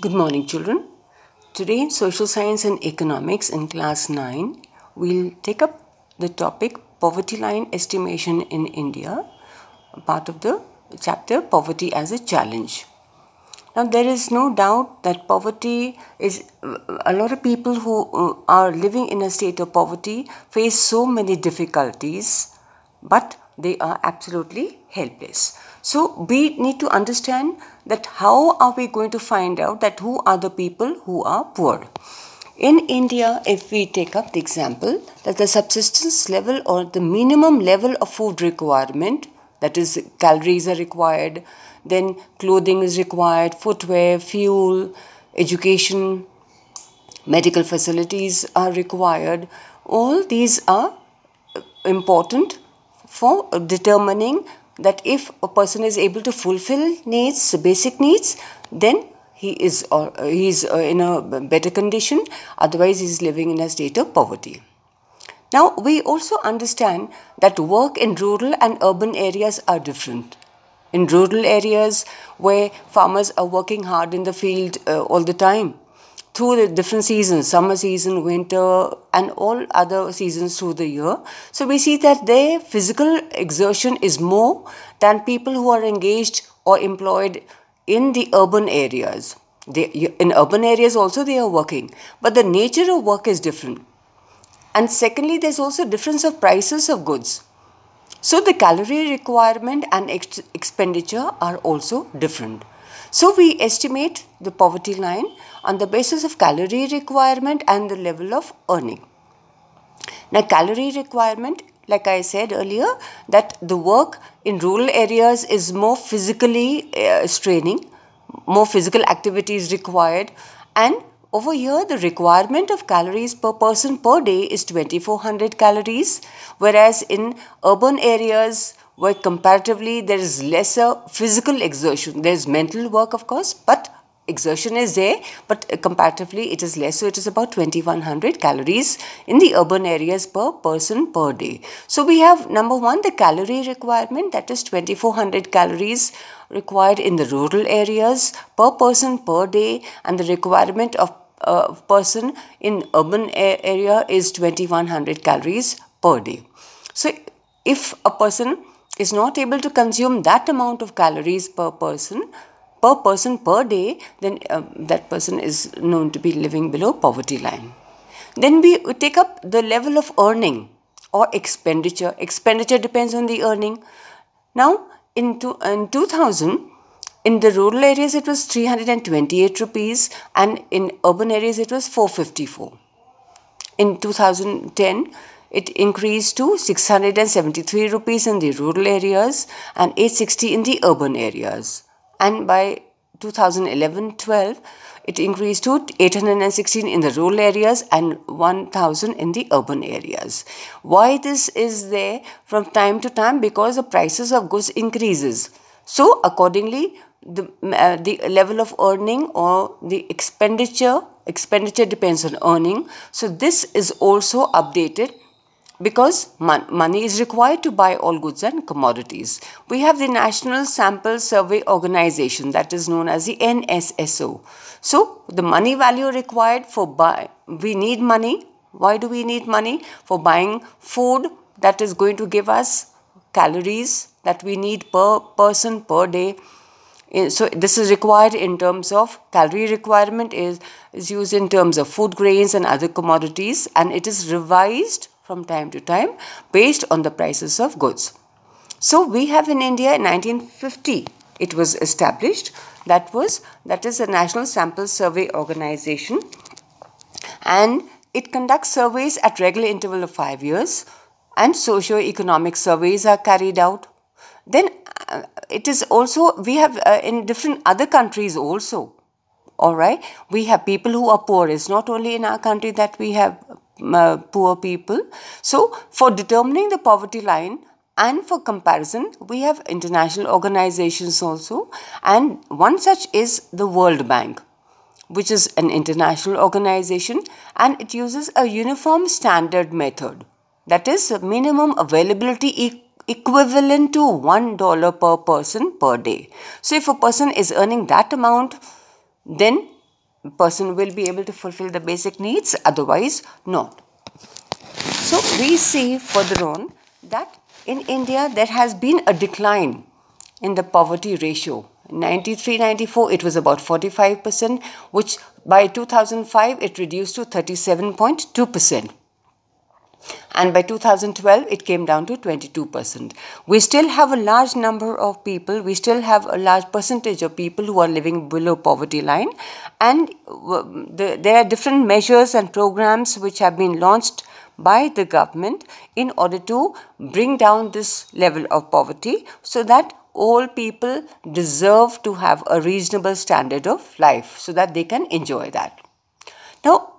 Good morning, children. Today in Social Science and Economics in class 9, we'll take up the topic Poverty Line Estimation in India, part of the chapter Poverty as a Challenge. Now, there is no doubt that poverty is, a lot of people who are living in a state of poverty face so many difficulties, but they are absolutely helpless. So, we need to understand that how are we going to find out that who are the people who are poor. In India, if we take up the example that the subsistence level or the minimum level of food requirement, that is calories are required, then clothing is required, footwear, fuel, education, medical facilities are required. All these are important for determining that if a person is able to fulfill needs, basic needs, then he is in a better condition, otherwise he is living in a state of poverty. Now, we also understand that work in rural and urban areas are different. In rural areas where farmers are working hard in the field all the time, through the different seasons, summer season, winter, and all other seasons through the year. So we see that their physical exertion is more than people who are engaged or employed in the urban areas. In urban areas also they are working, but the nature of work is different. And secondly, there's also difference of prices of goods. So the calorie requirement and expenditure are also different. So we estimate the poverty line on the basis of calorie requirement and the level of earning. Now, calorie requirement, like I said earlier, that the work in rural areas is more physically straining, more physical activity is required, and over here the requirement of calories per person per day is 2400 calories, whereas in urban areas where comparatively there is lesser physical exertion, there is mental work of course, but exertion is there, but comparatively it is less, so it is about 2100 calories in the urban areas per person per day. So we have number one, the calorie requirement, that is 2400 calories required in the rural areas per person per day, and the requirement of person in urban area is 2100 calories per day. So if a person is not able to consume that amount of calories per person per day, then that person is known to be living below poverty line. Then we take up the level of earning or expenditure. Expenditure depends on the earning. Now, in 2000, in the rural areas it was 328 rupees and in urban areas it was 454. In 2010, it increased to 673 rupees in the rural areas and 860 in the urban areas. And by 2011-12, it increased to 816 in the rural areas and 1000 in the urban areas. Why this is there from time to time? Because the prices of goods increases. So accordingly, the level of earning or the expenditure depends on earning. So this is also updated because money is required to buy all goods and commodities. We have the National Sample Survey Organization, that is known as the NSSO. So the money value required for we need money. Why do we need money? For buying food that is going to give us calories that we need per person per day. So this is required in terms of calorie requirement is used in terms of food grains and other commodities, and it is revised from time to time based on the prices of goods. So we have in India in 1950, it was established, that is the National Sample Survey Organization, and it conducts surveys at regular interval of 5 years, and socio-economic surveys are carried out. Then it is also, we have in different other countries also, alright, we have people who are poor. It's not only in our country that we have poor people. So for determining the poverty line and for comparison, we have international organizations also, and one such is the World Bank, which is an international organization, and it uses a uniform standard method, that is minimum availability equivalent to $1 per person per day. So if a person is earning that amount, then person will be able to fulfill the basic needs, otherwise not. So we see further on that in India there has been a decline in the poverty ratio. In 93-94 it was about 45%, which by 2005 it reduced to 37.2%. And by 2012 it came down to 22%. We still have a large number of people, we still have a large percentage of people who are living below poverty line, and there are different measures and programs which have been launched by the government in order to bring down this level of poverty so that all people deserve to have a reasonable standard of life so that they can enjoy that. Now,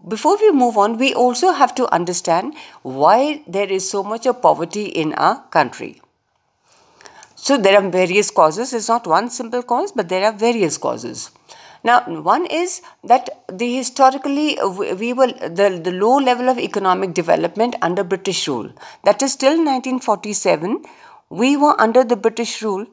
before we move on, we also have to understand why there is so much of poverty in our country. So there are various causes. It's not one simple cause, but there are various causes. Now, one is that historically we were the low level of economic development under British rule. That is till 1947, we were under the British rule,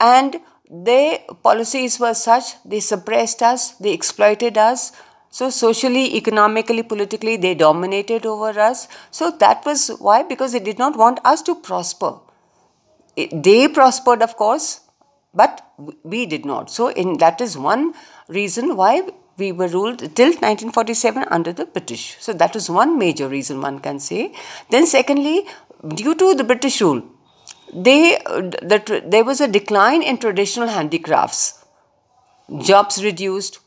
and their policies were such, they suppressed us, they exploited us. So socially, economically, politically, they dominated over us. So that was why, because they did not want us to prosper. They prospered, of course, but we did not. So that is one reason why we were ruled till 1947 under the British. So that is one major reason one can say. Then secondly, due to the British rule, there was a decline in traditional handicrafts. Jobs reduced,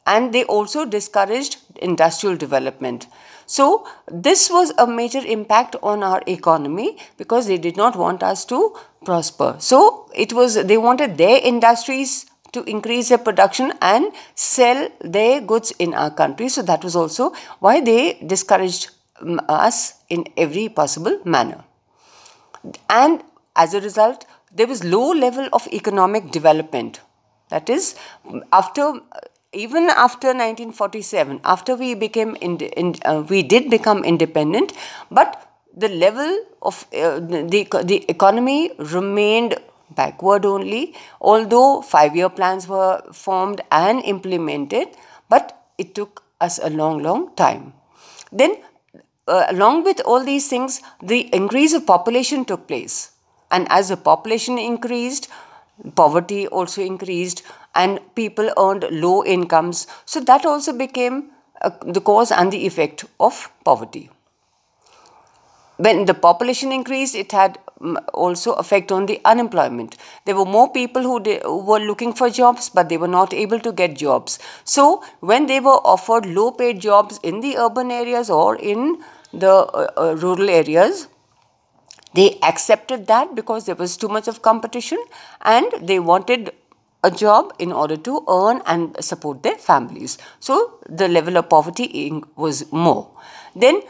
and they also discouraged industrial development. So this was a major impact on our economy because they did not want us to prosper. So they wanted their industries to increase their production and sell their goods in our country. So that was also why they discouraged us in every possible manner. And as a result, there was low level of economic development. That is, even after 1947, after we did become independent, but the level of the economy remained backward only, although 5-year plans were formed and implemented, but it took us a long time. Then, along with all these things, the increase of population took place. And as the population increased, poverty also increased, and people earned low incomes. So that also became the cause and the effect of poverty. When the population increased, it had also effect on the unemployment. There were more people who were looking for jobs, but they were not able to get jobs. So when they were offered low-paid jobs in the urban areas or in the rural areas, they accepted that because there was too much of competition, and they wanted a job in order to earn and support their families. So the level of poverty was more. Then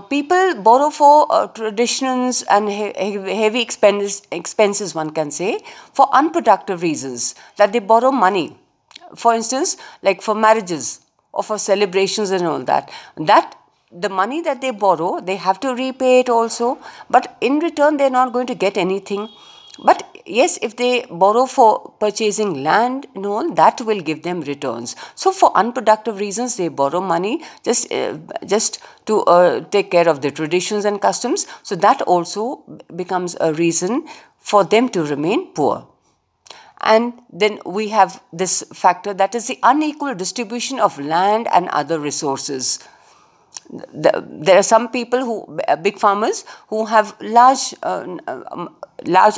people borrow for traditions and heavy expenses, one can say, for unproductive reasons, that they borrow money. For instance, like for marriages or for celebrations and all that. The money that they borrow, they have to repay it also, but in return they are not going to get anything. But yes, if they borrow for purchasing land and all, that will give them returns. So for unproductive reasons, they borrow money just to take care of their traditions and customs. So that also becomes a reason for them to remain poor. And then we have this factor, that is the unequal distribution of land and other resources. There are some people big farmers, who have large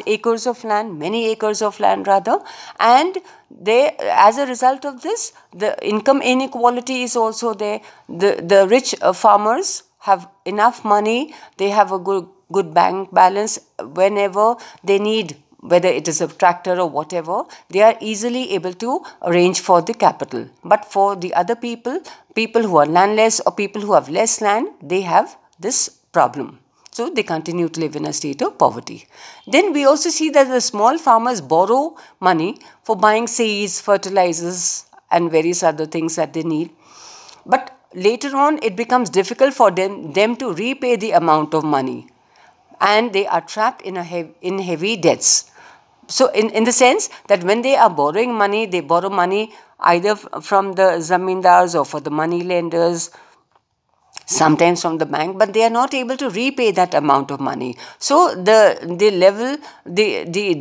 acres of land, many acres of land rather, and as a result of this, the income inequality is also there. The rich farmers have enough money, they have a good bank balance. Whenever they need, whether it is a tractor or whatever, they are easily able to arrange for the capital. But for the other people who are landless or people who have less land, they have this problem. So they continue to live in a state of poverty. Then we also see that the small farmers borrow money for buying seeds, fertilizers, and various other things that they need. But later on, it becomes difficult for them to repay the amount of money, and they are trapped in heavy debts. So in the sense that when they are borrowing money, they borrow money either from the zamindars or for the money lenders, sometimes from the bank, but they are not able to repay that amount of money. So the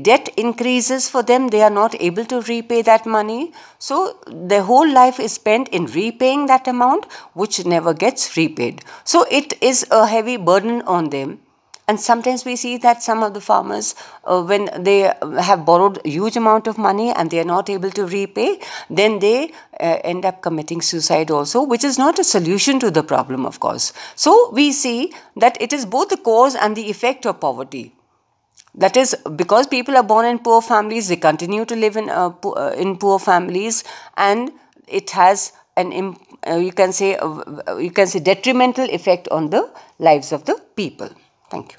debt increases for them. They are not able to repay that money. So their whole life is spent in repaying that amount, which never gets repaid. So it is a heavy burden on them. And sometimes we see that some of the farmers, when they have borrowed a huge amount of money and they are not able to repay, then they end up committing suicide also, which is not a solution to the problem, of course. So we see that it is both the cause and the effect of poverty. That is, because people are born in poor families, they continue to live in poor families, and it has an you can say detrimental effect on the lives of the people. Thank you.